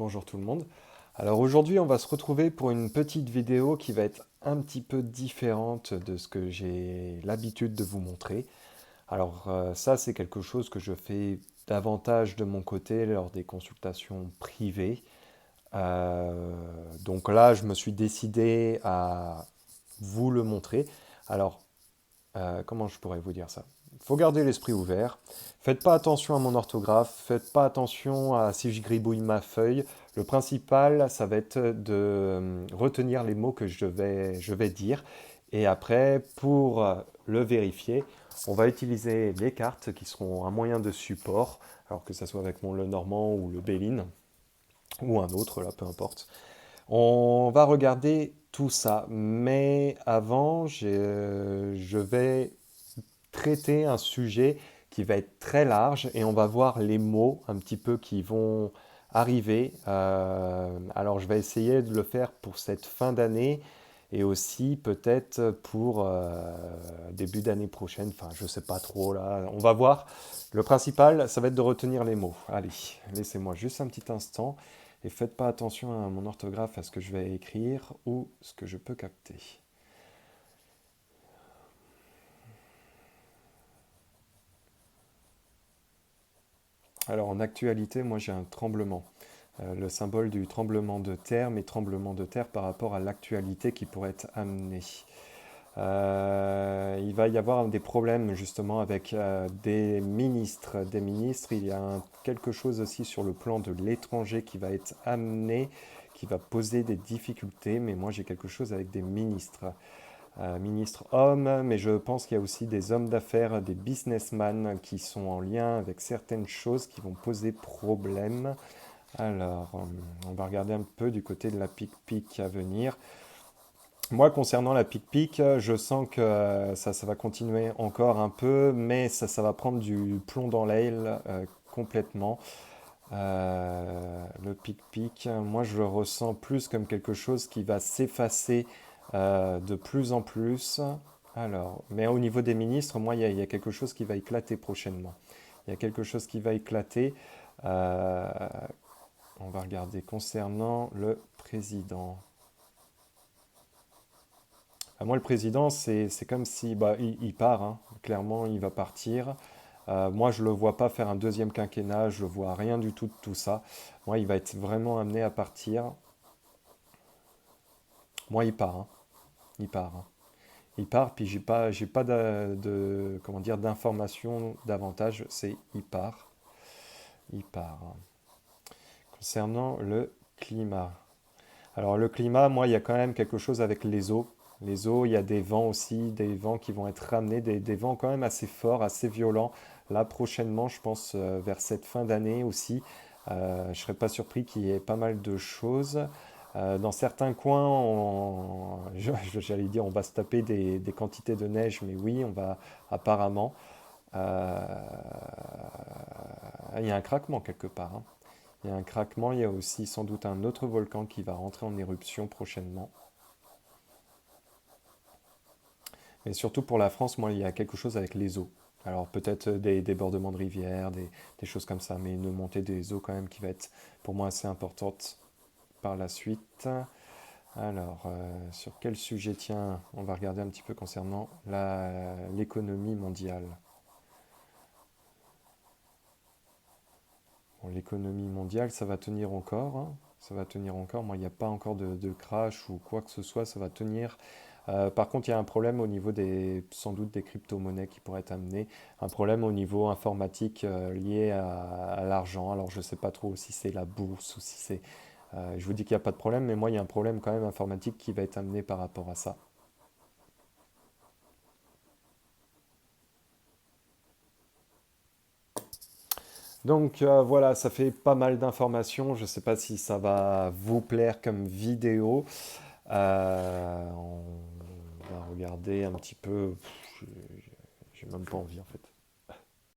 Bonjour tout le monde. Alors aujourd'hui, on va se retrouver pour une petite vidéo qui va être un petit peu différente de ce que j'ai l'habitude de vous montrer. Alors ça, c'est quelque chose que je fais davantage de mon côté lors des consultations privées. Euh, donc là, je me suis décidé à vous le montrer. Alors, comment je pourrais vous dire ça? Il faut garder l'esprit ouvert. Faites pas attention à mon orthographe. Faites pas attention à si je gribouille ma feuille. Le principal, ça va être de retenir les mots que je vais dire. Et après, pour le vérifier, on va utiliser les cartes qui seront un moyen de support, alors que ce soit avec mon Lenormand ou le Béline, ou un autre, là, peu importe. On va regarder tout ça, mais avant, je vais traiter un sujet qui va être très large et on va voir les mots un petit peu qui vont arriver. Alors je vais essayer de le faire pour cette fin d'année et aussi peut-être pour début d'année prochaine. Enfin, je sais pas trop là. On va voir. Le principal, ça va être de retenir les mots. Allez, laissez-moi juste un petit instant et faites pas attention à mon orthographe, à ce que je vais écrire ou ce que je peux capter. Alors en actualité, moi j'ai un tremblement. Le symbole du tremblement de terre, mais tremblement de terre par rapport à l'actualité qui pourrait être amenée. Il va y avoir des problèmes justement avec des ministres. Des ministres, il y a quelque chose aussi sur le plan de l'étranger qui va être amené, qui va poser des difficultés, mais moi j'ai quelque chose avec des ministres. Ministres hommes, mais je pense qu'il y a aussi des hommes d'affaires, des businessmen qui sont en lien avec certaines choses qui vont poser problème. Alors, on va regarder un peu du côté de la pic-pic à venir. Moi, concernant la pic-pic, je sens que ça va continuer encore un peu, mais ça va prendre du plomb dans l'aile complètement. Le pic-pic, moi, je le ressens plus comme quelque chose qui va s'effacer de plus en plus. Alors, mais au niveau des ministres, moi, il y a quelque chose qui va éclater prochainement. Il y a quelque chose qui va éclater. Euh, on va regarder concernant le président. Moi, le président, c'est comme si bah, il part, hein. Clairement, il va partir. Moi, je ne le vois pas faire un deuxième quinquennat, je ne vois rien du tout de tout ça. Moi, il va être vraiment amené à partir. Moi, il part, hein. Il part, hein. Il part, puis j'ai pas comment dire, d'informations davantage. C'est il part, il part. Concernant le climat. Alors le climat, moi, il y a quand même quelque chose avec les eaux. Les eaux, il y a des vents aussi, des vents qui vont être ramenés, des vents quand même assez forts, assez violents. Là, prochainement, je pense vers cette fin d'année aussi, je ne serais pas surpris qu'il y ait pas mal de choses. Dans certains coins, j'allais dire, on va se taper des quantités de neige, mais oui, on va apparemment. euh, il y a un craquement quelque part, hein. Il y a un craquement, il y a aussi sans doute un autre volcan qui va rentrer en éruption prochainement. Mais surtout pour la France, moi, il y a quelque chose avec les eaux. Alors peut-être des débordements de rivières, des choses comme ça, mais une montée des eaux quand même qui va être pour moi assez importante par la suite. Alors, sur quel sujet tiens, on va regarder un petit peu concernant l'économie mondiale. Bon, l'économie mondiale, ça va tenir encore, hein. Ça va tenir encore. Moi, il n'y a pas encore de crash ou quoi que ce soit, ça va tenir. Par contre, il y a un problème au niveau sans doute des crypto-monnaies qui pourrait être amené. Un problème au niveau informatique lié à l'argent. Alors, je ne sais pas trop si c'est la bourse ou si c'est. Je vous dis qu'il n'y a pas de problème, mais moi, il y a un problème quand même informatique qui va être amené par rapport à ça. Donc voilà, ça fait pas mal d'informations. Je ne sais pas si ça va vous plaire comme vidéo. On va regarder un petit peu. J'ai même pas envie en fait.